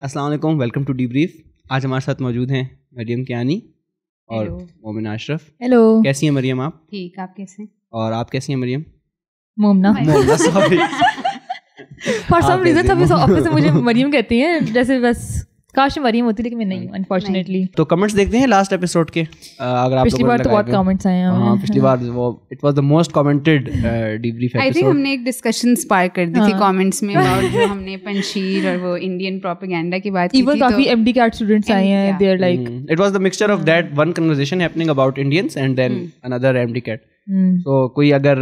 अस्सलाम वालेकुम, welcome to debrief. आज हमारे साथ मौजूद हैं मरियम कियानी और मोमिन अशरफ। हेलो, कैसी हैं मरियम आप? ठीक, आप कैसे हैं? और आप कैसी हैं Maryam? मोमना। मोमना, sorry. For some reason सभी ऑफिस से मुझे मरियम कहती हैं, जैसे बस काश मरियम होती, लेकिन मैं नहीं हूँ अनफॉर्चुनेटली। तो कमेंट्स देखते हैं लास्ट एपिसोड के। अगर आप पिछली बार तो बहुत कमेंट्स आए हैं। हाँ, पिछली बार वो it was the most commented debrief episode. I think हमने एक डिस्कशन स्पार्क कर दी थी कमेंट्स में और जो हमने पंशीर और वो इंडियन प्रोपेगेंडा की बात की थी। इवन काफी एमडी कैट स्टूडेंट्स आए हैं, they are like it was the mixture of that one conversation happening about Indians and then another MD CAT. तो कोई अगर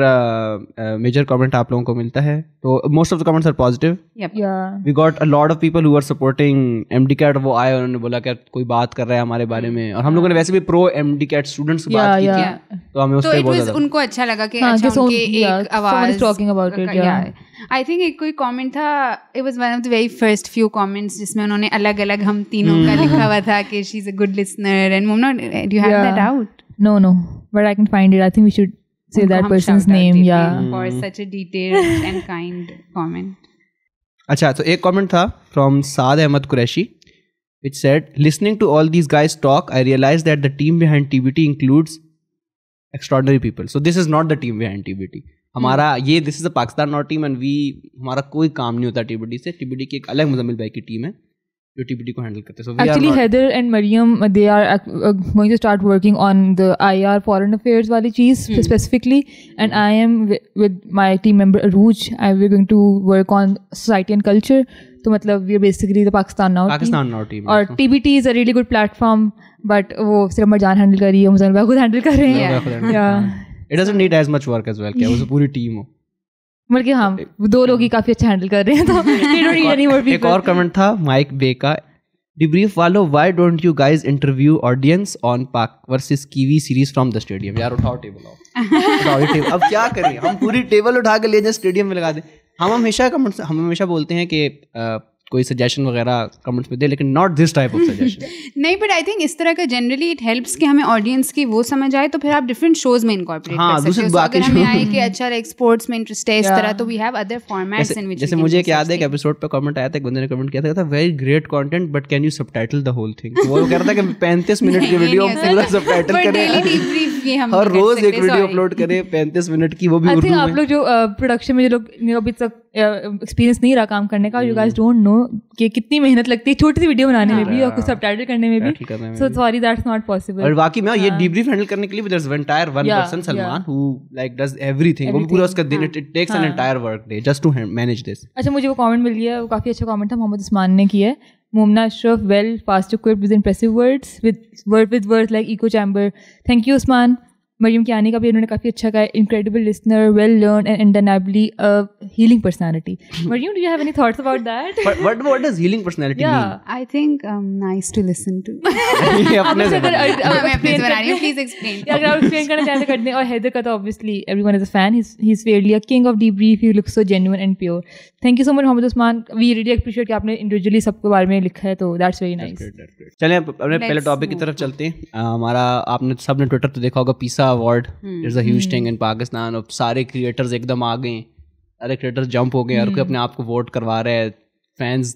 मेजर कमेंट आप लोगों को मिलता है तो most of the comments are positive. We got a lot of people who are supporting MDCAT. वो आए, उन्होंने बोला कि कोई बात कर रहा है हमारे बारे में, और हम लोगों ने वैसे भी प्रो एमडीकैट स्टूडेंट्स की बात की थी, तो हमें उस पे बहुत ज्यादा उनको अच्छा लगा कि अच्छा उनके एक आवाज talking about it. I think एक कोई कमेंट था, it was one of the very first few comments जिसमें उन्होंने अलग अलग हम तीनों का लिखा हुआ था कि she is a good listener and Momna, do you have that out? No but I can find it. I think we should say that person's name for such a detailed and kind comment. अच्छा, तो एक comment था from Saad Ahmed Qureshi which said, listening to all these guys talk I realized that the team behind TBT includes extraordinary people. So this is not the team behind TBT. हमारा ये this is a Pakistan not team and we हमारा कोई काम नहीं होता TBT से। TBT की एक अलग मुज़म्मिल भाई की टीम है जो TBT को हैंडल करते हैं। So actually Heather and Mariam, they are going to start working on the IR foreign affairs वाली चीज़ specifically, and I am with my team member Aruj, we're going to work on society and culture. तो मतलब we are basically the Pakistan Now team. और TBT is a really good platform, but वो सिर्फ Marjan handle कर रही है, मुझे खुद हैंडल कर रहे हैं। It doesn't need as much work as well, क्या वो पूरी टीम हो, बल्कि हाँ दो लोग ही काफी अच्छा हैंडल कर रहे हैं, तो एक और कमेंट था माइक बे का, डिब्रीफ वालों why don't you guys interview audience on Pak versus Kiwi series from the stadium. यार उठाओ टेबल, उठाओ टेबल। अब क्या करें, हम पूरी टेबल उठा के ले जाए स्टेडियम में लगा दें। हम हमेशा बोलते हैं कि कोई सजेशन वगैरह कमेंट्स में दे, लेकिन not this type of suggestion. नहीं, बट आई थिंक इस तरह का जनरली इट हेल्प्स कि हमें ऑडियंस की वो समझ आए, तो फिर आप डिफरेंट शोज में इनकॉर्पोरेट कर सकते हो। So, अगर हमें आए कि अच्छा लाइक स्पोर्ट्स में इंटरेस्ट है इस तरह, तो we have other formats in which. जैसे मुझे एक याद है कि एपिसोड पे कमेंट आया था, एक बंदे ने कमेंट किया था very great content but can you subtitle the whole thing. वो कह रहा था कि 35 मिनट की वीडियो पूरा सबटाइटल करें और रोज एक वीडियो अपलोड करें 35 मिनट की, वो भी उर्दू में। आप लोग जो प्रोडक्शन में जो लोग अभी तक एक्सपीरियंस नहीं रहा काम करने का, यू गाइस डोंट नो कि कितनी मेहनत लगती है छोटी सी वीडियो बनाने में भी और कुछ सबटाइटल करने में भी। So sorry that's not possible. और बाकी मैं ये डीब्रीफ हैंडल करने के लिए there is one entire one person Salman who like does everything. वो पूरा उसका दिन it takes an entire work day just to manage this. अच्छा, मुझे वो कमेंट मिल गया, वो काफी अच्छा कमेंट था, मोहम्मद उस्मान ने किया है। Momina Ashraf well versed equipped with impressive words with words like echo chamber. Thank you Usman. Maryam Kiyani का भी उन्होंने काफ़ी अच्छा कहा, incredible listener, well learn and undeniably healing personality. Maryam, do you have any thoughts about that? What does healing personality mean? I think nice to listen to. अपने से मैं अपने से बना रही हूँ, please explain. अगर आप एक्सप्लेन करना चाहते करते हैं। और हैदर का तो obviously everyone is a fan, he is fairly a king of debrief, he looks so genuine and pure. Thank you so much Mohammad Usman, we really appreciate कि आपने इंडिविजुअली सबके बारे में लिखा है, तो दैट्स वेरी नाइस। चलें अपने पहले टॉपिक की तरफ चलते हैं। हमारा आपने सबने ट्विटर पे देखा होगा, पीसा award is a huge thing in Pakistan. अब सारे क्रिएटर्स एकदम आ गए, सारे क्रिएटर्स जंप हो गए और कोई अपने आप को वोट करवा रहे हैं। फैंस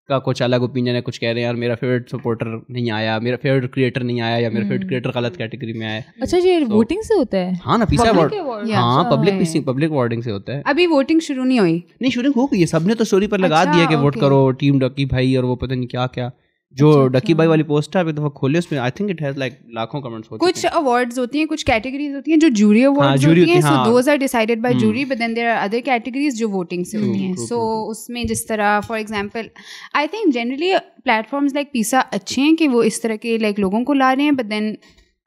का कुछ अलग ओपिनियन है, कुछ कह रहे हैं यार मेरा फेवरेट सपोर्टर नहीं आया, मेरा फेवरेट क्रिएटर नहीं आया, या मेरा फेवरेट क्रिएटर गलत कैटेगरी में आया। अच्छा, ये वोटिंग से होता है? हाँ ना, पीसा अवार्ड, हाँ पब्लिक वोटिंग से होता है। अभी वोटिंग शुरू नहीं हुई? नहीं, शुरू हो गई है, सबने तो स्टोरी पर लगा दिया कि वोट करो टीम डकी भाई और वो पता नहीं क्या क्या। जो डकी भाई वाली पोस्ट है, अभी दफा खोले उसमें I think it has like लाखों कमेंट्स होते हैं। कुछ अवार्ड्स होती हैं, कुछ कैटेगरीज होती हैं जो जूरी अवार्ड्स होती हैं, so those are decided by jury, but then there are other categories जो वोटिंग से होती हैं। सो उसमें जिस तरह for example I think generally platforms like PISA अच्छे हैं कि वो इस तरह के लाइक लोगों को ला रहे हैं, बट देन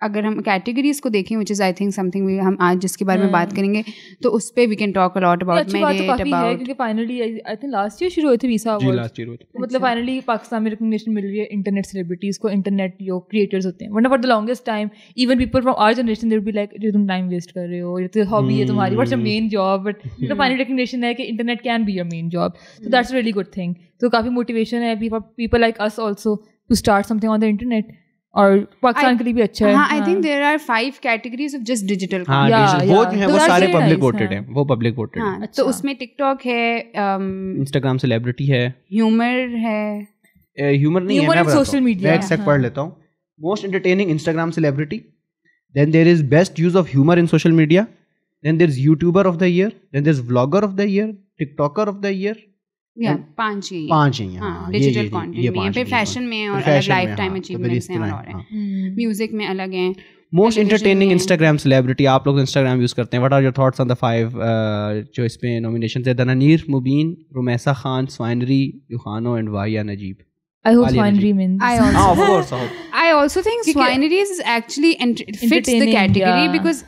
अगर हम कैटेगरीज को देखें, which is I think something हम आज जिसके बारे में बात करेंगे, तो उस पर we can talk a lot about merit about, क्योंकि finally I think last year शुरू हुए थे वीसा अवार्ड। लास्ट ईयर हुए, मतलब फाइनली पाकिस्तान में रिकॉग्निशन मिल रही है इंटरनेट सेलिब्रिटीज को, इंटरनेट जो क्रिएटर्स होते हैं। वरना for the longest time even people from our generation they would be like जो तुम टाइम वेस्ट कर रहे हो, ये तो हॉबी है तुम्हारी, what's your main job. But तो फाइनली रिकॉग्निशन है कि internet can be your main job, so that's a really good thing. तो काफ़ी मोटिवेशन है people like us also to start something on the internet. और पाकिस्तान के लिए भी अच्छा है। I think there are 5 categories of just digital, वो सारे पब्लिक वोटेड हैं, वो पब्लिक वोटेड हैं। तो उसमें टिकटॉक है, इंस्टाग्राम सेलिब्रिटी है, ह्यूमर है, ह्यूमर नहीं है, मैं सोशल मीडिया, मैं एक्सेप्ट पढ़ लेता हूँ. Most entertaining Instagram celebrity, then there is best use of humour in social media, then there is YouTuber of the year, then there is vlogger of the year, TikToker of the year. पांच ही digital content में, फिर fashion में और life time achievements हैं, और music में अलग हैं. मोस्ट एंटरटेनिंग इंस्टाग्राम सेलिब्रिटी, आप लोग इंस्टाग्राम यूज करते हैं, what are your thoughts on the 5 जो इसमें नॉमिनेशंस है? Dananeer, Mubeen, Rumaisa Khan, Swinery, Yukhano and Wahiya Najib. I hope Swinery wins. Of course. I also think Swinery is actually fits the category because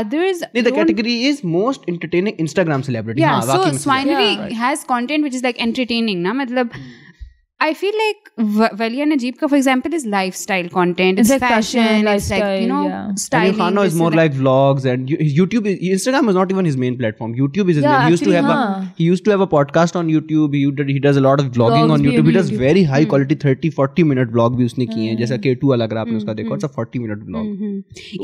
others. The category is most entertaining Instagram celebrity. Yeah, so Swinery has content which is like entertaining, na? Matlab, I feel like Walia Najeeb ka, for example, is lifestyle content. It's like fashion, lifestyle, it's like, you know, styling. And Yukhano is more like vlogs, and YouTube. Instagram is not even his main platform. YouTube is his main. He used to have a podcast on YouTube. He does a lot of vlogging on YouTube. He does very high quality 30-40 minute vlog भी उसने किए हैं, जैसा K2 वाला अगर आपने उसका देखा, it's a 40 minute vlog.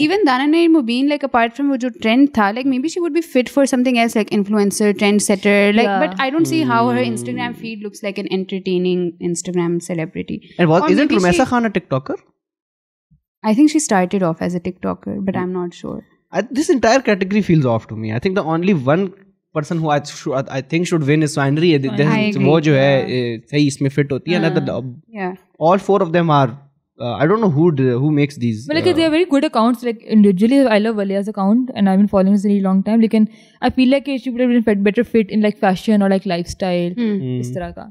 Even Dananeer Mubin, like apart from वो जो trend था, like maybe she would be fit for something else, like influencer, trendsetter, like. But I don't see how her Instagram feed looks like an entertaining Instagram celebrity. And isn't Rumesa Khan a TikToker? I think she started off as a TikToker, but I'm not sure. This entire category feels off to me. I think the only one person who I think should win is Swinery. वो जो है सही इसमें fit होती है ना. All 4 of them are. I don't know who makes these. But like they are very good accounts. Like individually, I love Walia's account, and I've been following this a really long time. Like, I feel like she would have been better fit in like fashion or like lifestyle. इस तरह का.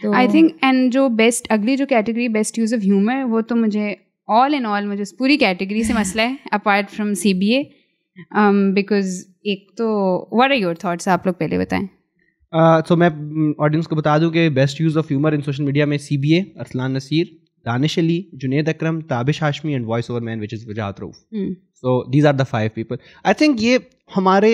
So, I think and जो best अगली जो category best use of humor वो तो मुझे all in all मुझे पूरी category से मसला है apart from CBA. Because एक तो what are your thoughts? आप लोग पहले बताएं. So मैं audience को बता दूं कि best use of humor in social media में CBA, Arsalan Naseer, Danish Ali, Junaid Akram, Tabish Hashmi and voiceover man which is Wajahat Rauf. So these are the 5 people. I think ये हमारे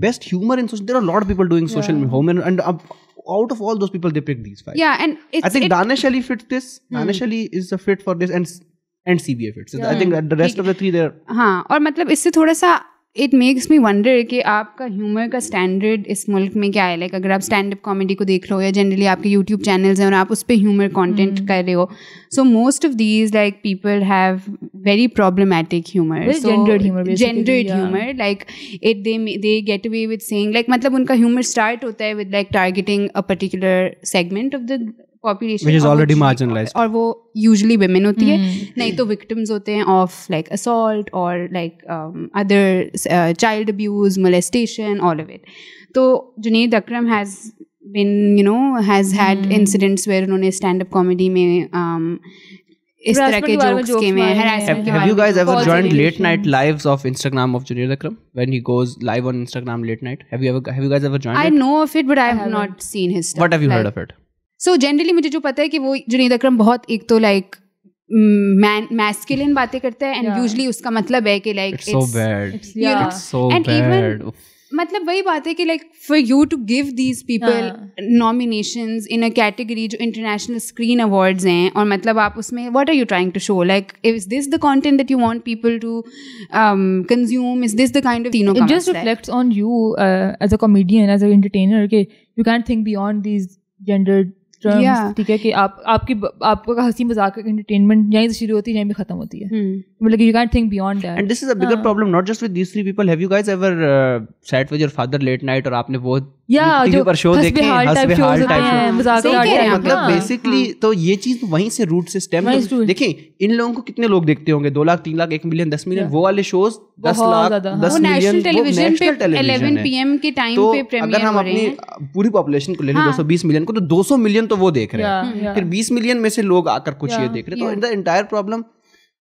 best humor in social. There are a lot of people doing social humor, and out of all those people they pick these 5. Yeah, and I think Danish Ali fits this. Danish Ali is a fit for this, and CBA fits. I think that the rest of the 3 there. हाँ, और मतलब इससे थोड़ा सा it makes me wonder कि आपका humour का standard इस मुल्क में क्या है. लाइक अगर आप स्टैंड अप कॉमेडी को देख रहे हो या जनरली आपके यूट्यूब चैनल्स हैं और आप उस पर ह्यूमर कंटेंट कर रहे हो, so most of these like people have very problematic humour, gendered humour, like it they get away with saying, like मतलब उनका ह्यूमर स्टार्ट होता है with like targeting a particular segment of the population which is already marginalized, और वो usually women होती है, नहीं तो victims होते हैं of like assault or like other child abuse, molestation, all of it. तो Junaid Akram has been, you know, has had incidents where उन्होंने stand up comedy में इस तरह के jokes किए हैं. Have you guys ever joined late night lives of Instagram of Junaid Akram when he goes live on Instagram late night? Have you guys ever joined it? I know of it, but I have not seen his stuff. What have you heard of it? So generally मुझे जो पता है कि वो जुनैद अकरम बहुत एक तो like masculine बातें करता है, एंड यूजुअली उसका मतलब है कि like it's so bad, it's so bad. मतलब वही बात है कि like for you to give these people nominations in a category जो इंटरनेशनल स्क्रीन अवार्ड्स हैं, और मतलब आप उसमें what are you trying to show, like is this the content that you want people to consume, is this the kind of तीनों का it just reflects on you as a comedian, as an entertainer कि you can't think beyond these gendered terms, ठीक है कि आपका हंसी मजाक का एंटरटेनमेंट यहीं से शुरू होती है यहीं पे खत्म होती है, मतलब you can't think beyond that. And this is a bigger problem not just with these 3 people. Have you guys ever sat with your father late night और आपने वो टीवी पर शो देखे हंस-बेहाल टाइप मतलब बेसिकली तो ये चीज वहीं से रूट से स्टेम. देखें इन लोगों को कितने लोग देखते होंगे, 2 लाख 3 लाख 1 मिलियन 10 मिलियन, वो वाले शोज 10 लाख 10 मिलियन टेलीविजन पे 11 PM के टाइम पे प्रीमियर अगर हम अपनी पूरी पॉपुलेशन को ले लें 220 मिलियन को, तो 200 मिलियन तो वो देख रहे हैं, फिर 20 मिलियन में से लोग आकर कुछ ये देख रहे हैं. तो the entire problem,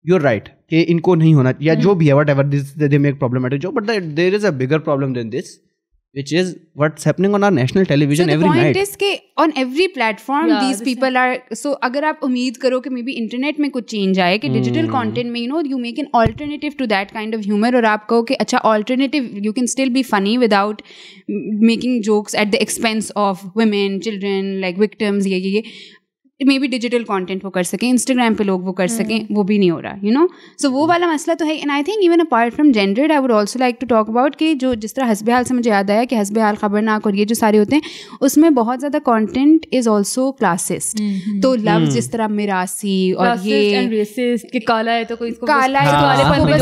you are right कि इनको नहीं होना या जो भी है whatever this they make problematic joke, but there is a bigger problem than this, which is what's happening on our national television every night. So the point is कि on every platform these people are, so अगर आप उम्मीद करो कि maybe internet में कुछ change आए कि digital content में you know you make an alternative to that kind of humor, और आप कहो कि अच्छा alternative you can still be funny without making jokes at the expense of women, children, like victims, ये may be digital content वो कर सकें, Instagram पे लोग वो कर सकें, वो भी नहीं हो रहा, यू नो. सो वो वाला मसला तो है. And I think even apart from gendered I would also like to talk about कि जो जिस तरह हस्बे हाल से मुझे याद आया कि हस्बे हाल, खबरनाक और ये जो सारे होते हैं, उसमें बहुत ज़्यादा कंटेंट इज ऑल्सो क्लासिस्ट. तो लव जिस तरह मिरासी और ये कि काला है तो कोई काला है तो बस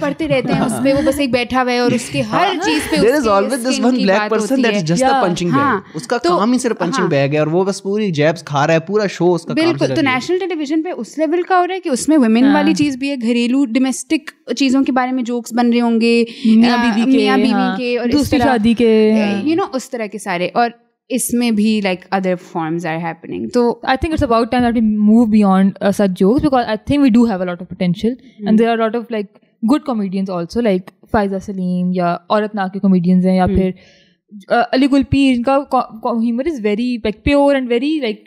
पढ़ते रहते हैं उसमें, वो बस एक बैठा हुआ है और उसके हर चीज़ पे there is always this one black person that is just a punching bag. उसका काम ही सिर्फ पंचिंग बैग है और वो बस पूरी जैब्स खा रहा है, पूरा शो उसका काम. बिल्कुल. तो नेशनल टेलीविजन पे उस लेवल का हो रहा है कि उसमें वुमेन वाली चीज भी है, घरेलू डोमेस्टिक चीजों के बारे में जोक्स बन रहे होंगे, मियां बीवी के और दूसरी शादी के, यू नो, उस तरह के सारे. और इसमें भी like other forms are happening. So I think it's about time that we move beyond such jokes, because I think we do have a lot of potential and there are a lot of like good comedians also, like Faiza Salim या औरत ना के comedians हैं, या फिर Ali Gulpir, इनका humor is very like pure and very like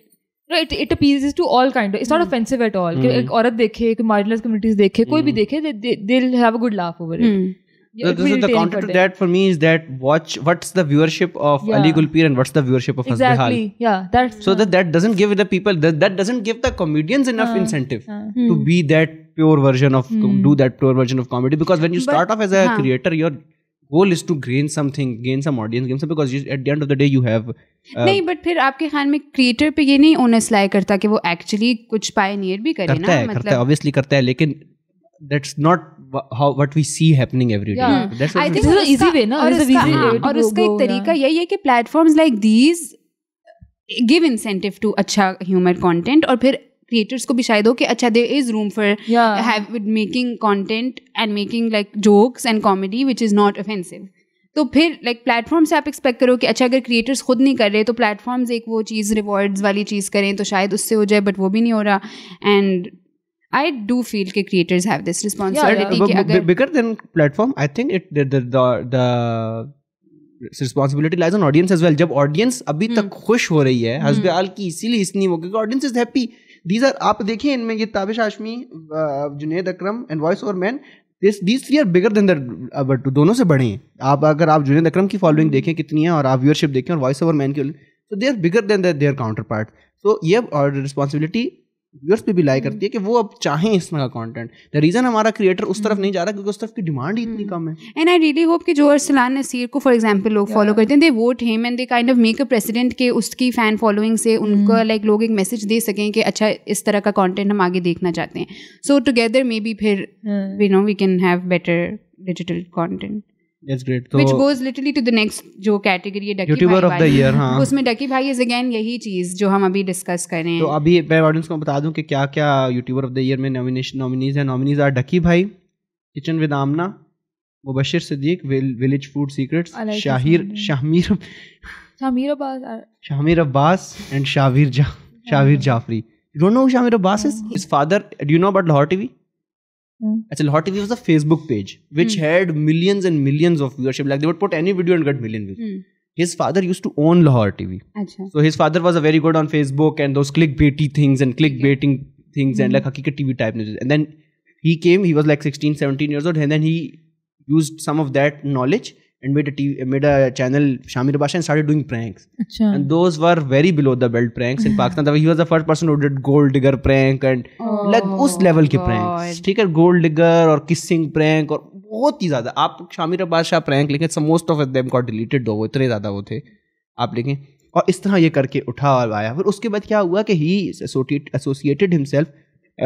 it appeals to all kind of, it's not offensive at all. कि एक औरत देखे, एक marginalized communities देखे, कोई भी देखे, they'll have a good laugh over it. The counter to that for me is that what's the viewership of Ali Gulpir and what's the viewership of Hasbe Hal. Exactly, yeah, that's so that doesn't give the people that doesn't give the comedians enough incentive to be that pure version of do that pure version of comedy, because when you start off as a creator, your goal is to gain some audience, because at the end of the day you have नहीं. But फिर आपके ख्याल में creator पे ये नहीं onus लाई करता कि वो एक्चुअली कुछ पायनियर भी करे ना? करता है ऑब्वियसली करता है, लेकिन that's not how what we see happening every day. That's I think it's easy way ना, और उसका एक तरीका यही है कि platforms like these give incentive to अच्छा humor content, और फिर creators को भी शायद हो कि अच्छा there is room for making content and making like jokes and comedy which is not offensive. तो फिर like platform से आप expect करो कि अच्छा अगर creators खुद नहीं कर रहे तो platforms एक वो चीज़ rewards वाली चीज़ करें तो शायद उससे हो जाए, but वो भी नहीं हो रहा. And I do feel कि creators have this responsibility कि अगर bigger than platform, I think the responsibility lies on audience as well. जब audience अभी तक खुश हो रही है, हस्बे हाल की इसीलिए इसलिए हो क्योंकि audience is happy. These are, आप देखिए इनमें ये ताबिश हाशमी, जुनैद अकरम and Voice Over Man, these three are bigger than the दोनों से बड़े हैं. आप अगर आप जुनैद अकरम की फॉलोइंग देखें कितनी है और आप व्यूअरशिप देखें और वॉइस ओवर मैन की, so they are bigger than their counterpart. So ये responsibility व्यूअर्स पे भी लाई करती है कि वो अब चाहें इस तरह का कंटेंट. द रीजन हमारा क्रिएटर उस तरफ नहीं जा रहा क्योंकि उस तरफ की डिमांड ही इतनी कम है. एंड आई रियली होप कि जो अरसलान नसीर को फॉर एग्जांपल लोग फॉलो करते हैं, they vote him and they kind of make a president के उसकी फैन फॉलोइंग से उनको लाइक लोग एक मैसेज दे सकें कि अच्छा इस तरह का कंटेंट हम आगे देखना चाहते हैं. सो टुगेदर मे बी फिर we know we can have better digital content. That's great. Which goes literally to the next जो कैटेगरी है Ducky YouTuber of the year. हाँ, उसमें डकी भाई इज अगेन यही चीज जो हम अभी डिस्कस कर रहे हैं. तो अभी मैं ऑडियंस को बता दूं कि क्या क्या यूट्यूबर ऑफ द ईयर में नॉमिनीज है. Nominees are Ducky Bhai, kitchen with Aamna, Mubashir Siddique, village food secrets, Shamir Abbas and Shaveer Jafri. You don't know who Shamir Abbas is? His father. Do you know about Lahore TV? Actually, Lahore TV was a Facebook page which had millions and millions of viewership. Like they would put any video and get million views. His father used to own Lahore TV. So his father was a very good on Facebook and those clickbaity things and clickbaiting things and like Hakikat TV type news. And then he came. He was like 16, 17 years old, and then he used some of that knowledge and made a channel Shamir Abbas and started doing pranks. And those were very below the belt pranks in Pakistan. He was the first person who did gold digger prank and like उस level के pranks. ठीक है, gold digger और kissing prank और बहुत ही ज़्यादा. आप Shamir Abbas Shah prank लेकिन some most of them got deleted though, वो इतने ज़्यादा वो थे आप लेकिन. और इस तरह ये करके उठा और आया. फिर उसके बाद क्या हुआ कि he associated himself.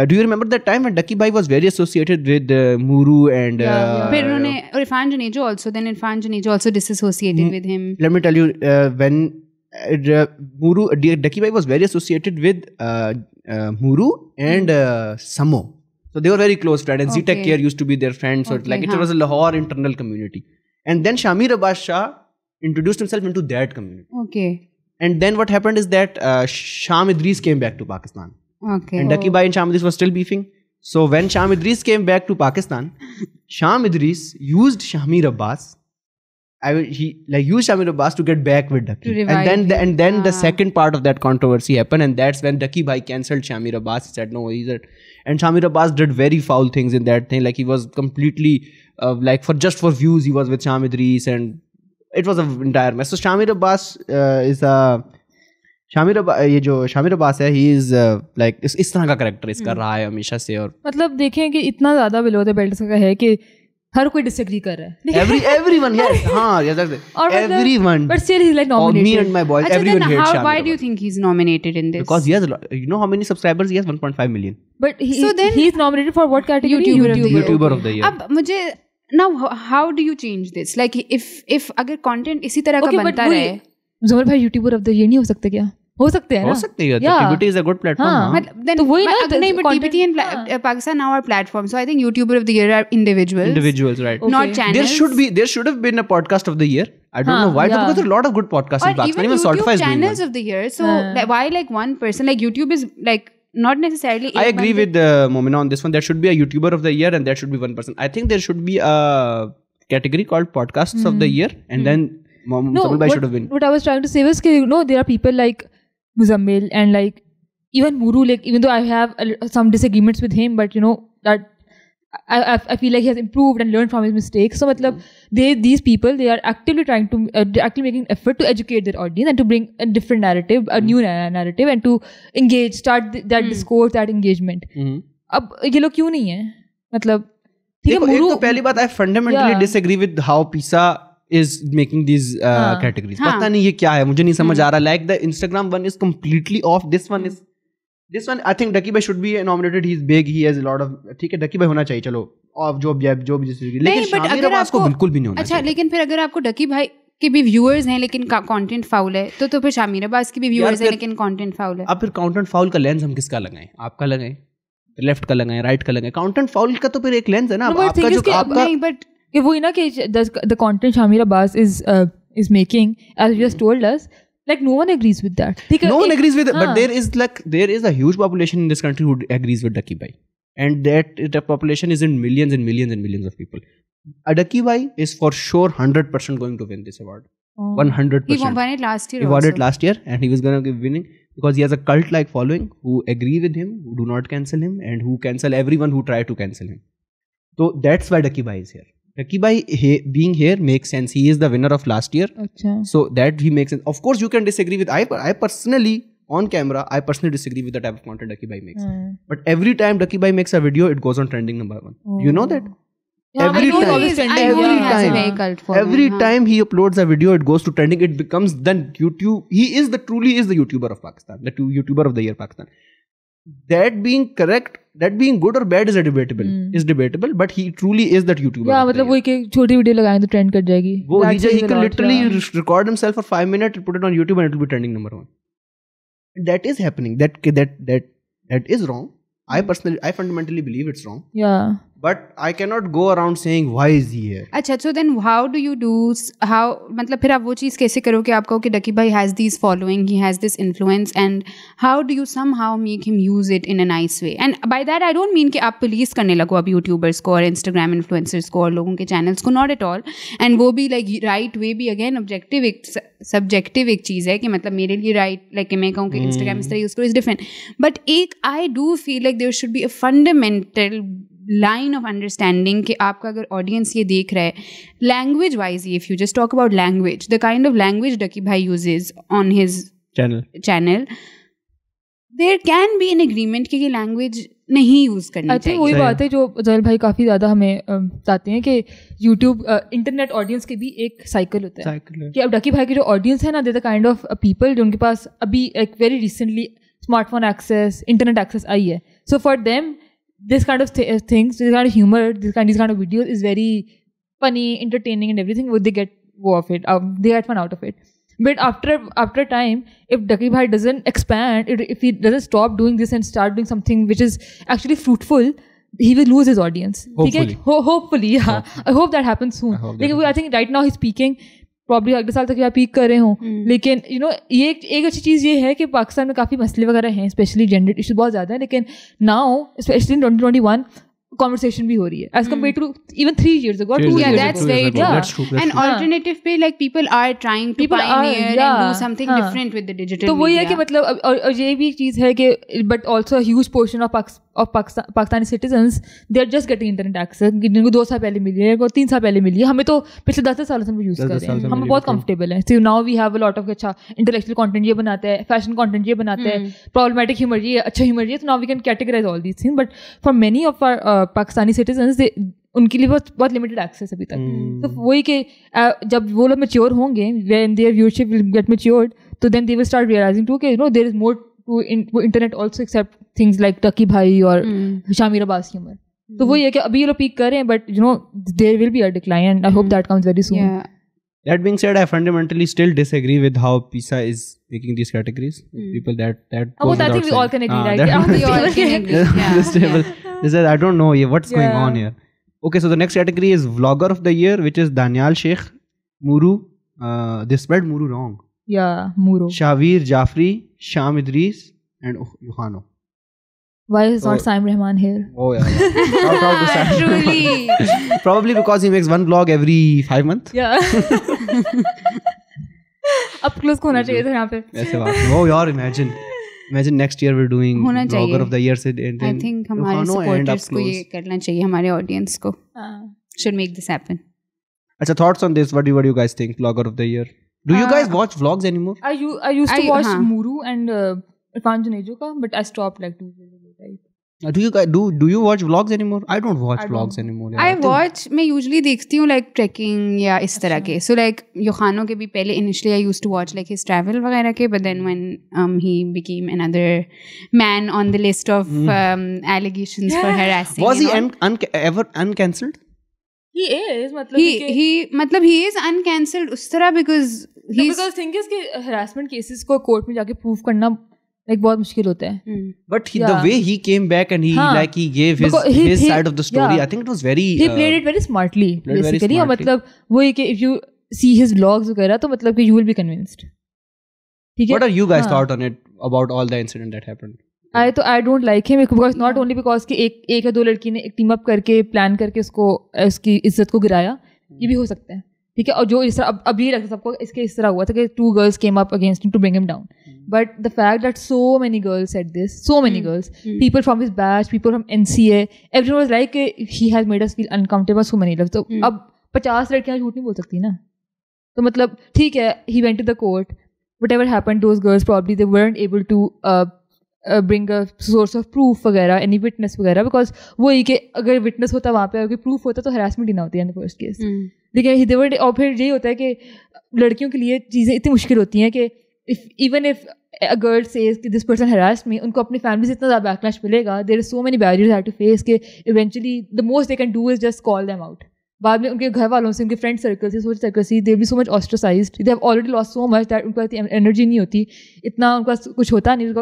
Do you remember that time when Ducky Bhai was very associated with Muru and फिर उन्होंने Irfan Junejo also, then Irfan Junejo also disassociated with him. Let me tell you, when Ducky Bhai was very associated with Muru and Samo. So they were very close friends, and Z-Tech Care used to be their friends. So like it was a Lahore internal community. And then Shamir Abbas Shah introduced himself into that community. Okay. And then what happened is that Sham Idris came back to Pakistan. Okay. And Ducky Bhai and Sham Idris were still beefing. So when Sham Idris came back to Pakistan, Sham Idris used Shamir Abbas. He used Shamir Abbas to get back with Ducky. And then the second part of that controversy happened, and that's when Ducky Bhai cancelled Shamir Abbas. He said no, and Shamir Abbas did very foul things in that thing. Like he was completely for views he was with Sham Idris, and it was an entire mess. So Shamir Abbas is a Shamir ये जो शामिर अब्बास है, he is like इस तरह का character इसका रहा है हमेशा से. और मतलब देखें कि इतना ज्यादा बिलो द बेल्ट का है कि हर कोई डिसएग्री कर रहा है. everyone, yes, हाँ, yes, that's it. Everyone. But still he's like nominated. Me and my boys, everyone hates Shamir. Why do you think he's nominated in this? Because he has, you know how many subscribers he has? 1.5 million. But he's nominated for what category? YouTuber of the year. अब मुझे now how do you change this? Like if अगर content इसी तरह का बनता रहे. ज़ुमर भाई YouTuber of the year नहीं हो सकते क्या? हो सकते हैं ना? हो सकते हैं. TBT is a good platform. Then वही ना, नहीं, but TBT and Pakistan now are platforms. So I think YouTuber of the year are individuals, right? Not channels. There should have been a podcast of the year. I don't know why, because there are a lot of good podcasts in Pakistan. Even YouTube channels of the year. So why like one person? Like YouTube is like not necessarily. I agree with Momina on this one. There should be a YouTuber of the year, and there should be one person. I think there should be a category called podcasts of the year, and then Samal Bhai should have been. What I was trying to say was that, you know, there are people like Muzammil and like even Muru, like even though I have some disagreements with him, but you know that I feel like he has improved and learned from his mistakes. So matlab these people, they are actively trying to actively making effort to educate their audience and to bring a different narrative, a new narrative, and to engage, start that discourse, that engagement. अब ये लोग क्यों नहीं है? मतलब देखो, एक तो पहली बात, I fundamentally disagree with how Pisa is making these categories. पता नहीं ये क्या है, मुझे नहीं समझ आ रहा. Like the Instagram one is completely off. This one I think Ducky Bhai should be nominated. He's big, he has a lot of, ठीक है, Ducky Bhai होना चाहिए, चलो, और जो भी जिस, लेकिन शामिर अब्बास को बिल्कुल भी नहीं होना चाहिए. अच्छा, लेकिन फिर अगर आपको डकी भाई के भी व्यूअर्स हैं लेकिन कंटेंट फाउल है, तो फिर शामिर अब्बास की भी व्यूअर्स हैं लेकिन कंटेंट फाउल है. अब फिर कंटेंट फाउल का लेंस हम किसका लगाएं? आपका लगाएं, लेफ्ट का लगाएं, राइट का लगाएं? कंटेंट फाउल का तो फिर एक लेंस है ना. आपका जो आपका नहीं, बट कि वही ना कि the content Shamir Abbas is making, as you just told us, like no one agrees with that. No one agrees with it, but there is a huge population in this country who agrees with Ducky Bhai, and that population is in millions and millions and millions of people. Ducky Bhai is for sure 100% going to win this award. 100%. He won it last year. He won it last year, and he was going to be winning because he has a cult-like following who agree with him, who do not cancel him, and who cancel everyone who try to cancel him. So that's why Ducky Bhai is here. Ducky Bhai being here makes sense. He is the winner of last year. Achha. So that he makes sense. Of course, you can disagree with. I personally, on camera, I personally disagree with the type of content Ducky Bhai makes. But every time Ducky Bhai makes a video, it goes on trending number 1. You know that? Yeah, every time he uploads a video, it goes to trending. It becomes then YouTube. He truly is the YouTuber of Pakistan. The YouTuber of the year Pakistan. That being correct, that being good or bad is debatable, but he truly is that YouTuber. Yeah, मतलब वो एक छोटी video लगाएं तो trend कर जाएगी. वो he can literally record himself for 5 minutes, put it on YouTube, and it will be trending number 1. That is happening. That is wrong. I fundamentally believe it's wrong. Yeah. But I cannot go around saying why is he here. अच्छा, so then how do you do, मतलब फिर आप वो चीज़ कैसे करो कि आप कहो कि Ducky Bhai has these following, he has this influence, and how do you somehow make him use it in a nice way? And by that I don't mean कि आप police करने लगो अब YouTubers को और Instagram influencers को और लोगों के channels को, not at all. And वो भी like right way भी again objective subjective एक चीज़ है कि मतलब मेरे लिए right, like मैं कहूँ कि Instagram इस तरह use करो is different. But एक I do feel like there should be a fundamental line of understanding कि आपका अगर audience ये देख रहा है, language wise, if you just talk about language, the kind of language Ducky Bhai uses on his channel, there can be an agreement कि ये language नहीं use करनी चाहिए. वही बात है जो जहल भाई काफ़ी ज़्यादा हमें बताते हैं कि YouTube इंटरनेट ऑडियंस के भी एक साइकिल होता है कि अब Ducky Bhai की जो ऑडियंस है ना, they the kind of people जो उनके पास अभी एक very recently smartphone access, internet access आई है. So for them this kind of things, this kind of humor, this kind of videos is very funny, entertaining, and everything. They get of it. They get fun out of it. But after time, if Ducky Bhai doesn't expand, if he doesn't stop doing this and start doing something which is actually fruitful, he will lose his audience. Hopefully, yeah. I hope that happens soon. I think right now he's peaking. Probably अगले साल तक या peak कर रहे हों. लेकिन you know ये एक अच्छी चीज़ ये है कि पाकिस्तान में काफ़ी मसले वगैरह हैं, स्पेशली जेंडर इशूज बहुत ज़्यादा है, लेकिन नाउ स्पेशली इन 2021 conversation भी हो रही है as compared to even 3 years ago. That's very true. And alternative पे like people are trying to pioneer and do something different with the digital media. तो वही है कि मतलब और ये भी चीज़ है कि but also a huge portion of of Pakistani citizens, they are just getting internet access. जिनको 2 साल पहले मिली है, 3 साल पहले मिली है, हमें तो पिछले 10 सालों से यूज़ कर रहे हैं, हम बहुत कंफर्टेबल हैं. So now we have a lot of अच्छा intellectual content ये बनाते हैं, fashion content ये बनाते हैं, problematic humor ये, अच्छा humor ये, so now we can categorize all these things. But for many of our Pakistani citizens, उनके लिए बहुत लिमिटेड एक्सेस अभी तक. तो वही कि जब वो लोग मैच्योर होंगे, when their viewership will get matured, तो then they will start realizing too कि there is more to internet also except things like Taki Bhai और Shamir Abbas humor. तो वही है कि अभी ये लोग पीक कर रहे हैं, but there will be a decline and I hope that comes very soon. Yeah. That being said, I fundamentally still disagree with how PISA is making these categories. People that goes I think we all can agree, right? We all can agree. This is, I don't know what's going on here. Okay, so the next category is Vlogger of the Year, which is Danial Sheikh, Muru. They spelled Muru wrong. Yeah, Muru. Shavir Jafri, Sham Idris, and Yohano. Why is not Saim Rahman here? Oh yeah. Shout out to Saim. Truly. Probably because he makes one vlog every 5 months. Yeah. अब close होना चाहिए था यहाँ पे. ऐसे बात. Oh यार, imagine next year we're doing Vlogger of the Year से. I think हमारे supporters को ये करना चाहिए, हमारे audience को. Should make this happen. अच्छा, thoughts on this? What do you guys think? Vlogger of the Year. Do you guys watch vlogs anymore? I used to watch Muru and Irfan Junejo ka, but I stopped like 2 years ago. Right? Do you watch vlogs anymore? I don't watch vlogs anymore. I watch. मैं usually देखती हूँ like trekking या इस तरह के. So like Yohano के भी पहले initially I used to watch like his travel वगैरह के, but then when he became another man on the list of allegations for harassing. Was he ever uncancelled? He is. मतलब he is uncancelled उस तरह because because thing is कि harassment cases को court में जाके prove करना like बहुत मुश्किल होता है. But the way he came back and he gave his side of the story, I think it was very. He played it very smartly, basically. और मतलब वो है कि if you see his vlogs वगैरह तो मतलब कि you will be convinced. ठीक है. What are you guys thought on it about all the incident that happened? I don't like him because not only because कि एक या 2 लड़की ने एक टीम अप करके प्लान करके उसकी इज्जत को गिराया, ये भी हो सकता है. ठीक है. और जो इस तरह अब ये लगता है सबको इसके इस तरह हुआ था कि 2 girls came up against him to bring him down. But the fact that so many girls said this, so many girls, people from his batch, people from NCA, everyone was like he has made us feel uncomfortable so many times. तो अब 50 लड़कियां झूठ नहीं बोल सकती ना. तो मतलब ठीक है, he went to the court. Whatever happened, those girls probably they weren't able to bring a source of proof वगैरह, any witness वगैरह, because वो ही कि अगर witness होता वहाँ पे, अगर proof होता तो harassment ही ना होती है in the first case. लेकिन और फिर यही होता है कि लड़कियों के लिए चीज़ें इतनी मुश्किल होती हैं कि even if a girl says कि this person harassed me, उनको अपनी family से इतना ज़्यादा backlash मिलेगा. There are so many barriers they have to face कि eventually the most they can do is just call them out. बाद में उनके घर वालों से, उनके फ्रेंड सर्कल से, सोशल सर्कल से, they will be so much ostracized. They have already lost so much that उनको इतनी एनर्जी नहीं होती, इतना उनका कुछ होता नहीं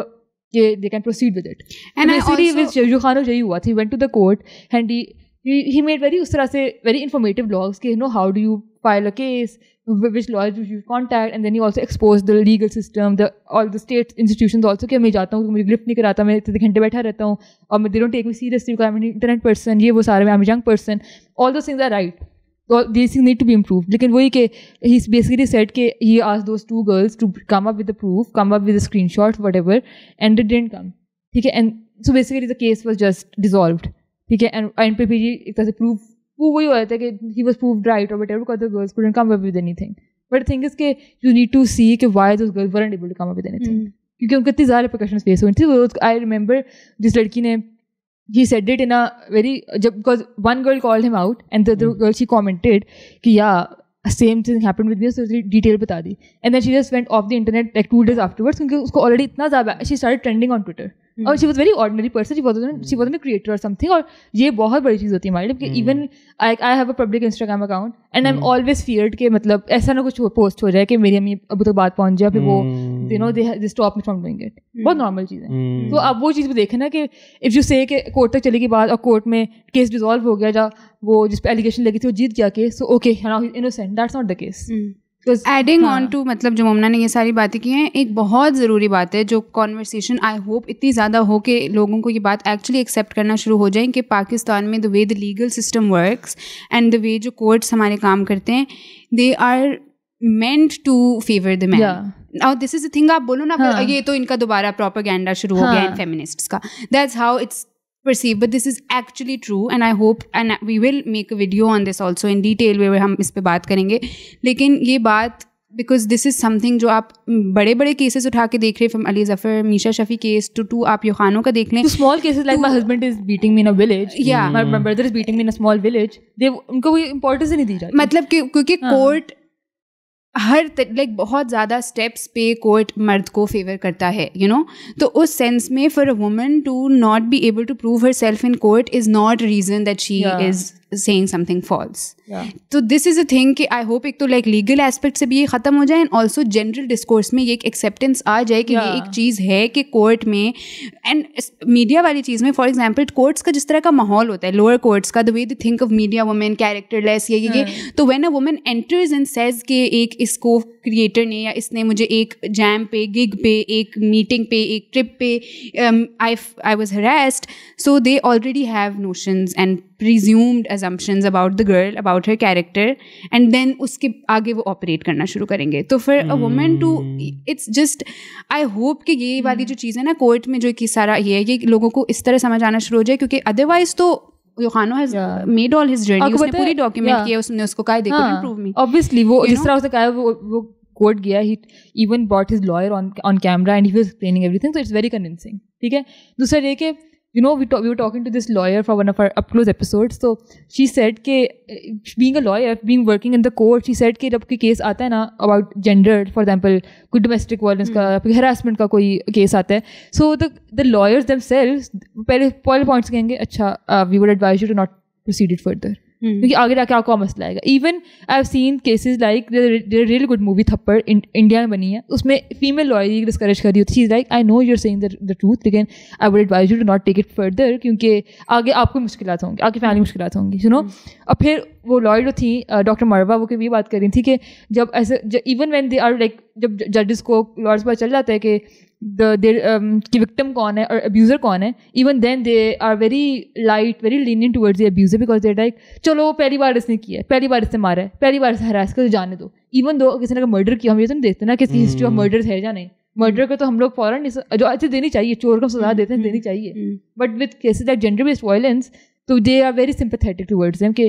कि they can proceed with it. And basically with Yohano यही हुआ था. He went to the court and he made very उस तरह से very informative blogs कि how do you file a case, which lawyers you contact, and then he also exposed the legal system, all the state institutions also कि मैं जाता हूँ, मुझे gift नहीं कराता, मैं इतने घंटे बैठा रहता हूँ और they don't take me seriously because I'm an internet person, ये वो सारे, I'm a young person, all those things are right. So these things need to be improved. लेकिन वही कि he basically said कि he asked those 2 girls to come up with the proof, come up with the screenshots, whatever, and they didn't come. ठीक है. And so basically the case was just dissolved. ठीक है. And पे भी एक तरह से proof वो वही हुआ था कि he was proved right or whatever because the girls couldn't come up with anything. But the thing is कि you need to see कि why those girls weren't able to come up with anything. क्योंकि उनको इतनी ज़्यादा repercussions face हुई थी. I remember जिस लड़की ने he said it in a very because one girl called him out and the other girl she commented कि yeah same thing happened with me, so detail बता दी. And then she just went off the internet like 2 days afterwards क्योंकि उसको already इतना ज़्यादा she started trending on Twitter. और she was very ordinary person, she wasn't a creator or something. और ये बहुत बड़ी चीज़ होती है हमारे लिए कि even I have a public Instagram account and I'm always feared कि मतलब ऐसा ना कुछ पोस्ट हो जाए कि मेरी अम्मी अब तक बात पहुँच जाए, फिर वो they stop me from doing it. बहुत नॉर्मल चीज़ है. तो अब वो चीज़ भी देखें ना कि if you say कि कोर्ट तक चलेगी बात और कोर्ट में केस डिजॉल्व हो गया, जा वो जिस पे एलिगेशन लगी थी वो जीत गया case, so okay now he's innocent. That's not the case. Adding on to मतलब जो मुमना ने ये सारी बातें की हैं, एक बहुत ज़रूरी बात है जो कॉन्वर्सेशन आई होप इतनी ज़्यादा हो कि लोगों को ये बात एक्चुअली एक्सेप्ट करना शुरू हो जाए कि पाकिस्तान में the way the legal system works and the way जो कोर्ट्स हमारे काम करते हैं, they are meant to favour the man. और दिस इज द थिंग, आप बोलो ना ये तो इनका दोबारा प्रोपेगेंडा शुरू हो गया इन फेमिनिस्ट्स का, that's how it's perceive, but this is actually true, and I hope, and we will make a video on this also in detail where हम इस पे बात करेंगे. लेकिन ये बात, because this is something जो आप बड़े बड़े केसेस उठा के देख रहे हैं, from Ali Zafar, Misha Shafi case to आप योखानों का देख लें, to small cases like my husband is beating me in a village, my brother is beating me in a small village, उनको कोई importance नहीं दी जाती. मतलब क्योंकि कोर्ट हर लाइक बहुत ज़्यादा स्टेप्स पे कोर्ट मर्द को फेवर करता है, यू नो. तो उस सेंस में for a woman to not be able to prove herself in court is not reason that she is saying something false. तो दिस इज़ अ थिंग कि I hope एक तो like legal aspect से भी ये ख़त्म हो जाए, एंड ऑल्सो जनरल डिस्कोर्स में ये एक एक्सेप्टेंस आ जाए कि ये एक चीज़ है कि कोर्ट में एंड मीडिया वाली चीज़ में, फॉर एग्जाम्पल कोर्ट्स का जिस तरह का माहौल होता है, लोअर कोर्ट्स का, the way they think of media women characterless ये तो when a woman enters and says कि एक इसको क्रिएटर ने या इसने मुझे एक जैम पे, गिग पे, एक मीटिंग पे, एक ट्रिप पे I was harassed, so they already have notions and presumed assumptions about the girl, about her character, and then उसके आगे वो ऑपरेट करना शुरू करेंगे. तो for a woman to, it's just, I hope कि ये वाली जो चीज़ है ना कोर्ट में जो कि सारा ये लोगों को इस तरह समझ आना शुरू हो जाए, क्योंकि अदरवाइज तो योखानो has made all his journey, उसने पूरी डॉक्यूमेंट किया, उसने उसको कहा देखो prove me. Obviously वो जिस तरह उसने कहा वो कोर्ट गया, he even brought his lawyer on camera and he was explaining everything, so it's very convincing. ठीक है. दूसरा ये कि you know, we were talking to this lawyer for one of our up close episodes. So she said कि being a lawyer, working in the court, she said कि जब कोई case आता है ना about gender, for example, कोई domestic violence का, harassment का कोई केस आता है, so the lawyers themselves पहले points कहेंगे, अच्छा we would advise you to not proceed it further. क्योंकि आगे जाके आपको मसला आएगा. Even I have seen cases like there really good movie Thappad India में बनी है, उसमें फीमेल लॉयर डिस्करेज कर रही होती है, like I know you are saying the truth, लेकिन I would advise you to not take it further, क्योंकि आगे आपको मुश्किलात होंगी, आपकी फैमिली मुश्किलात होंगी, यू नो. और फिर वो लॉयर जो थी डॉक्टर मरवा, वो ये बात कर रही थी कि जब ऐसे even when they are like, जब जजेस को लॉयर्स पता चल जाता है कि की विक्टिम कौन है और अब्यूज़र कौन है, even then they are very light, very lenient towards the abuser, because they like चलो पहली बार इसने किया है, पहली बार इससे मारा है, पहली बार इससे हरास कर जाने दो. इवन दो किसी ने मर्डर किया, हम ये तो नहीं देखते ना किसकी हिस्ट्री ऑफ मर्डर है या नहीं. मर्डर को तो हम लोग फॉरन जो अच्छे देनी चाहिए, चोर को सजा देते हैं, देनी चाहिए. But with cases like gender based violence, so they are very sympathetic towards them कि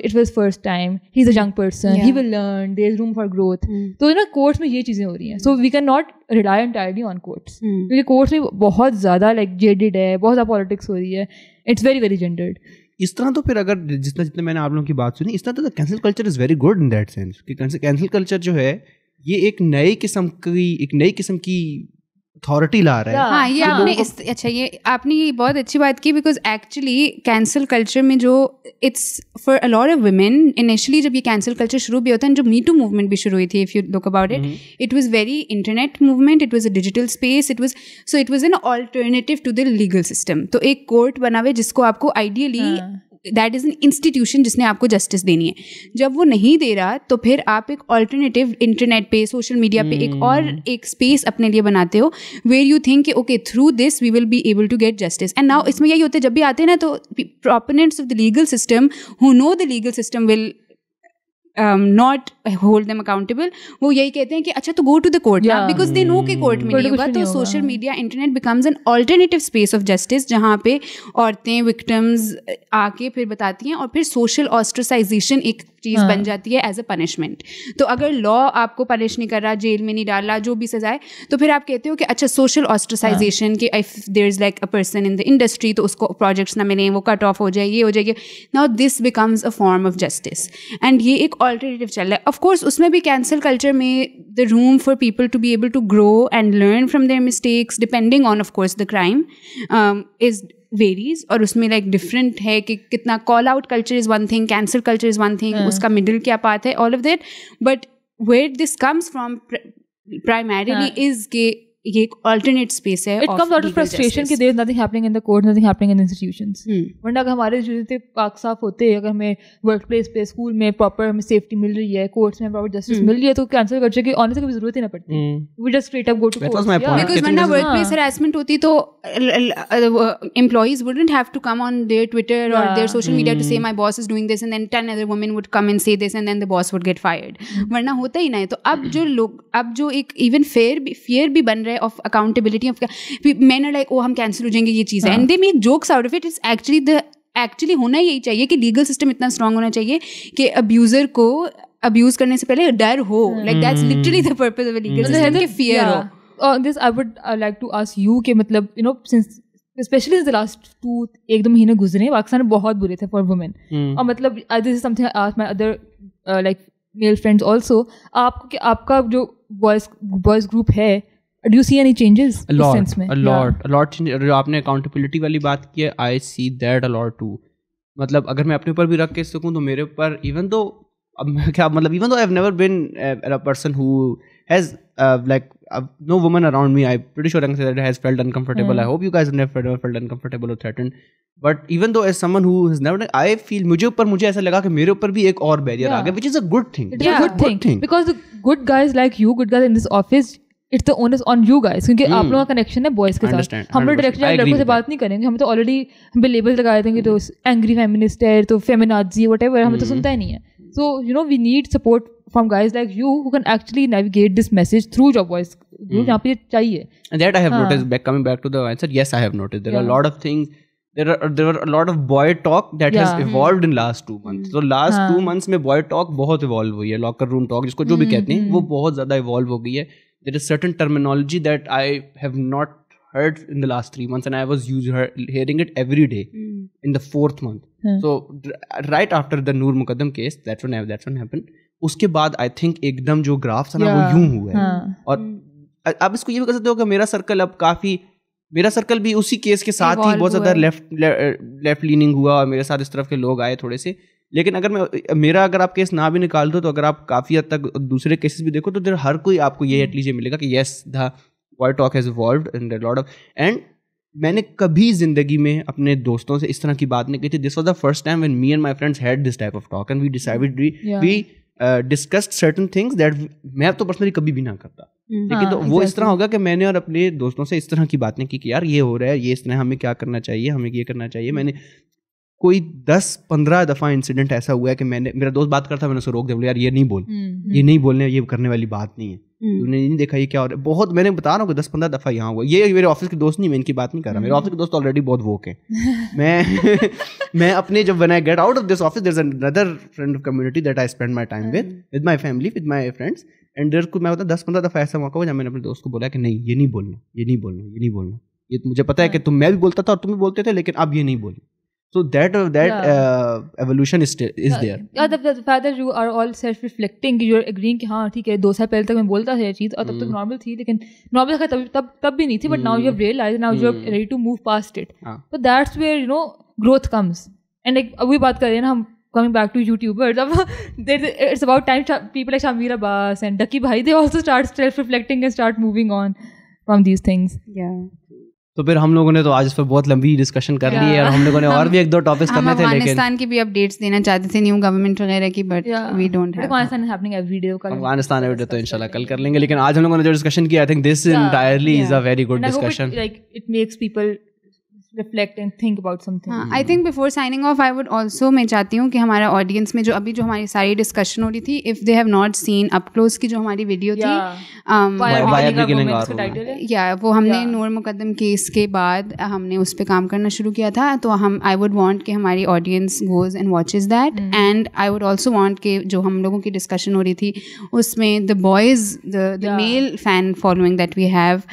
it was first time, he's a young person, he will learn, there is room for growth. तो ना कोर्ट्स में ये चीज़ें हो रही हैं, so we cannot rely entirely on courts, क्योंकि कोर्ट्स में बहुत ज़्यादा like jaded है, बहुत ज़्यादा पॉलिटिक्स हो रही है, it's very very gendered. इस तरह तो फिर अगर जितने मैंने आप लोगों की बात सुनी, इस तरह तो cancel culture is very good in that sense कि कैंसिल कल्चर जो है ये एक नई किस्म की अथॉरिटी ला रहा है. हाँ, ये आपने अच्छा ये आपने ये बहुत अच्छी बात की, बिकॉज एक्चुअली कैंसिल कल्चर में जो it's for a lot of women, initially जब ये कैंसिल कल्चर शुरू भी होता है, जो मी टू मूवमेंट भी शुरू हुई थी, if you look about it was very internet movement, it was a digital space, it was an alternative to the legal system. तो एक कोर्ट बना हुआ जिसको आपको ideally that is an institution जिसने आपको जस्टिस देनी है. जब वो नहीं दे रहा तो फिर आप एक ऑल्टरनेटिव इंटरनेट पे, सोशल मीडिया पे एक स्पेस अपने लिए बनाते हो where you think okay through this we will be able to get justice. And now इसमें यही होता है, जब भी आते हैं ना तो proponents of the legal system who know the legal system will not hold them accountable, वो यही कहते हैं कि अच्छा तो go to the court now, because they know कि कोर्ट में नहीं होगा. तो social media, internet becomes an alternative space of justice जहाँ पे औरतें victims आके फिर बताती हैं, और फिर social ostracization एक चीज़ बन जाती है एज अ पनिशमेंट. तो अगर लॉ आपको पनिश नहीं कर रहा, जेल में नहीं डाल रहा, जो भी सजाए, तो फिर आप कहते हो कि अच्छा सोशल ऑस्ट्रासाइजेशन कि if there is like a person in the industry तो उसको प्रोजेक्ट्स ना मिलें, वो कट ऑफ हो जाए, ये हो जाएगी. Now this becomes a form of justice, and ये एक ऑल्टरनेटिव चल रहा है. ऑफ कोर्स उसमें भी कैंसिल कल्चर में the room for people to be able to grow and learn from their mistakes depending on of course the crime is varies, और उसमें लाइक डिफरेंट है कि कितना call out culture is one thing, cancel culture is one thing, उसका middle क्या path है, all of that. But where this comes from primarily is के ये एक alternate space है. It comes out of frustration कि there is nothing happening in the court, nothing happening in the institutions. वरना अगर हमारे जो पाक साफ होते, अगर हमें वर्क प्लेस पे, स्कूल में प्रॉपर हमें सेफ्टी मिल रही है, कोर्ट्स में प्रॉपर जस्टिस मिल रही है, तो कैंसिल कल्चर की ऑनेस्ट की जरूरत ही ना पड़ती. We just straight up go to court. Because वरना वर्क प्लेस harassment होती तो employees wouldn't have to come on their Twitter or their social media to say my boss is doing this, and then 10 other women would come and say this, and then the boss would get fired. वरना होता ही ना है. तो अब जो एक even fear भी बन रहा है of accountability of man are like oh हम कैंसिल हो जाएंगे ये चीज़ है, and they make jokes out of it. It's actually होना यही चाहिए कि लीगल सिस्टम इतना स्ट्रांग होना चाहिए कि अब्यूज़र को अब्यूज करने से पहले डर हो. Like that's literally the purpose of a legal system, कि फियर हो. On this I would like to ask you कि मतलब you know since especially the last 1-2 महीने गुजरे पाकिस्तान में बहुत बुरे थे for women. और मतलब this is something I asked my other like male friends also. आपका जो boys group है, do you see any changes? A lot changes. जो आपने accountability वाली बात की है, I see that a lot too. मतलब अगर मैं अपने ऊपर भी रख के सकूँ तो मेरे ऊपर even though even though I've never been a person who has like no woman around me, I'm pretty sure I can say that has felt uncomfortable. I hope you guys have never felt uncomfortable or threatened. But even though as someone who has never, I feel मुझे ऐसा लगा कि मेरे ऊपर भी एक और barrier आ गया, which is a good thing. It's a good thing because the good guys like you, good guys in this office, it's the onus on you guys क्योंकि आप लोगों का कनेक्शन है बॉयज के साथ. हम लोग डायरेक्टली लड़कों से बात नहीं करेंगे, हम तो ऑलरेडी हम पे लेबल लगाए थे कि तो एंग्री फेमिनिस्ट है, तो फेमिनाजी व्हाटएवर, हमें तो सुनता ही नहीं है. So you know we need support from guys like you who can actually navigate this message through your voice group. यहाँ पे चाहिए. And that I have noticed. Coming back to the answer, yes, I have noticed. There are a lot of things. There were a lot of boy talk that has evolved in last 2 months. So last 2 months में boy talk बहुत evolve हुई है. Locker room talk जिसको जो भी कहते हैं वो बहुत ज़्यादा evolve हो गई है. There is certain terminology that I have not heard in the last 3 months, and I was hearing it every day in the 4th month. So right after the Noor Muqaddam case, that's when happened. उसके बाद I think एकदम जो graph था ना वो यूं हुआ है. और आप इसको ये भी कह सकते हो कि मेरा सर्कल भी उसी केस के साथ ही बहुत ज़्यादा लेफ्ट लीनिंग हुआ और मेरे साथ इस तरफ के लोग आए थोड़े से. लेकिन अगर आप केस ना भी निकाल दो तो अगर आप काफ़ी हद तक दूसरे केसेस भी देखो तो हर कोई आपको ये एटलीस्ट ये मिलेगा कि yes the boy talk has evolved and a lot of and मैंने कभी जिंदगी में अपने दोस्तों से इस तरह की बात नहीं की थी. This was the first time when me and my friends had this type of talk and we decided we discussed certain things that मैं तो पर्सनली कभी भी ना करता. लेकिन तो वो इस तरह होगा कि मैंने और अपने दोस्तों से इस तरह की बातें की कि यार ये हो रहा है, ये इस तरह हमें क्या करना चाहिए, हमें ये करना चाहिए. मैंने कोई 10-15 दफ़ा इंसिडेंट ऐसा हुआ है कि मेरा दोस्त बात करता, मैंने उसको रोक दिया, बोले यार ये नहीं बोल, ये नहीं बोलने, ये करने वाली बात नहीं है, तूने नहीं देखा ये क्या हो रहा है. बहुत मैंने बता रहा हूँ कि 10-15 दफ़ा यहाँ हुआ. ये मेरे ऑफिस के दोस्त नहीं, मैं इनकी बात नहीं कर रहा. मेरे ऑफिस के दोस्त ऑलरेडी बहुत वोक हैं. मैं अपने जब when I get out of this office, there's another friend of community that I spend my time with my family, with my friends, and there को मैं बता 10-15 दफ़ा ऐसा मौका हुआ जब मैंने अपने दोस्त को बोला कि नहीं ये नहीं बोलना, ये नहीं बोलना, ये नहीं बोलना. ये मुझे पता है कि मैं भी बोलता था और तुम भी बोलते थे, लेकिन अब ये नहीं बोलना. So that evolution is there. Yeah, the fact that you are all self-reflecting, you're agreeing कि हाँ ठीक है 2 साल पहले तक मैं बोलता था ये चीज़ और तब तक नॉर्मल थी, लेकिन नॉर्मल तब भी नहीं थी, but now you have realized, now you are ready to move past it. So that's where you know growth comes. And like अभी बात कर रहे हैं ना हम, coming back to YouTubers, it's about time people like Shamir Abbas and Ducky Bhai, they also start self-reflecting and start moving on from these things. Yeah. तो फिर हम लोगों ने तो आज इस पर बहुत लंबी डिस्कशन कर ली है और हम लोगों ने और भी 1-2 टॉपिक्स करने थे, लेकिन अफगानिस्तान की भी अपडेट्स देना चाहते थे, न्यू गवर्नमेंट वगैरह की, but we don't have. Afghanistan is happening every day. Afghanistan every day तो इंशाल्लाह कल कर लेंगे, लेकिन आज हम लोगों ने जो डिस्कशन किया, I think this entirely is a very good discussion. Like it makes people reflect and think about something. I think before signing off, I would also मैं चाहती हूँ कि हमारा ऑडियंस में जो हमारी सारी डिस्कशन हो रही थी, if they have not seen up close की जो हमारी वीडियो थी, वो हमने नूर मुकद्दम केस के बाद हमने उस पर काम करना शुरू किया था. तो I would want कि हमारी audience goes and watches that, and I would also want कि जो हम लोगों की डिस्कशन हो रही थी उसमें the boys, the male fan following that we have,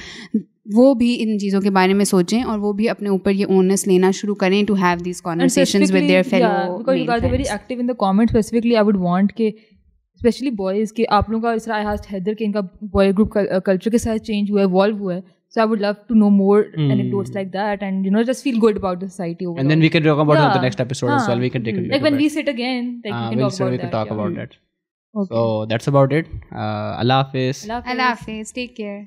वो भी इन चीज़ों के बारे में सोचें और वो भी अपने ऊपर ये ओनस लेना शुरू करें to have these conversations with their fellow because you guys are very active in the comments. Specifically I would want कि especially boys कि आप लोगों का इस तरह I asked हैदर कि इनका boy group culture के साथ change हुआ है, evolve हुआ है. So I would love to know more anecdotes like that, and you know just feel good about the society overall. And then we can talk about it in the next episode as well. We can take it like when we sit again, like we can talk about that. Okay. So that's about it. Allah Hafiz. Allah Hafiz. Take care.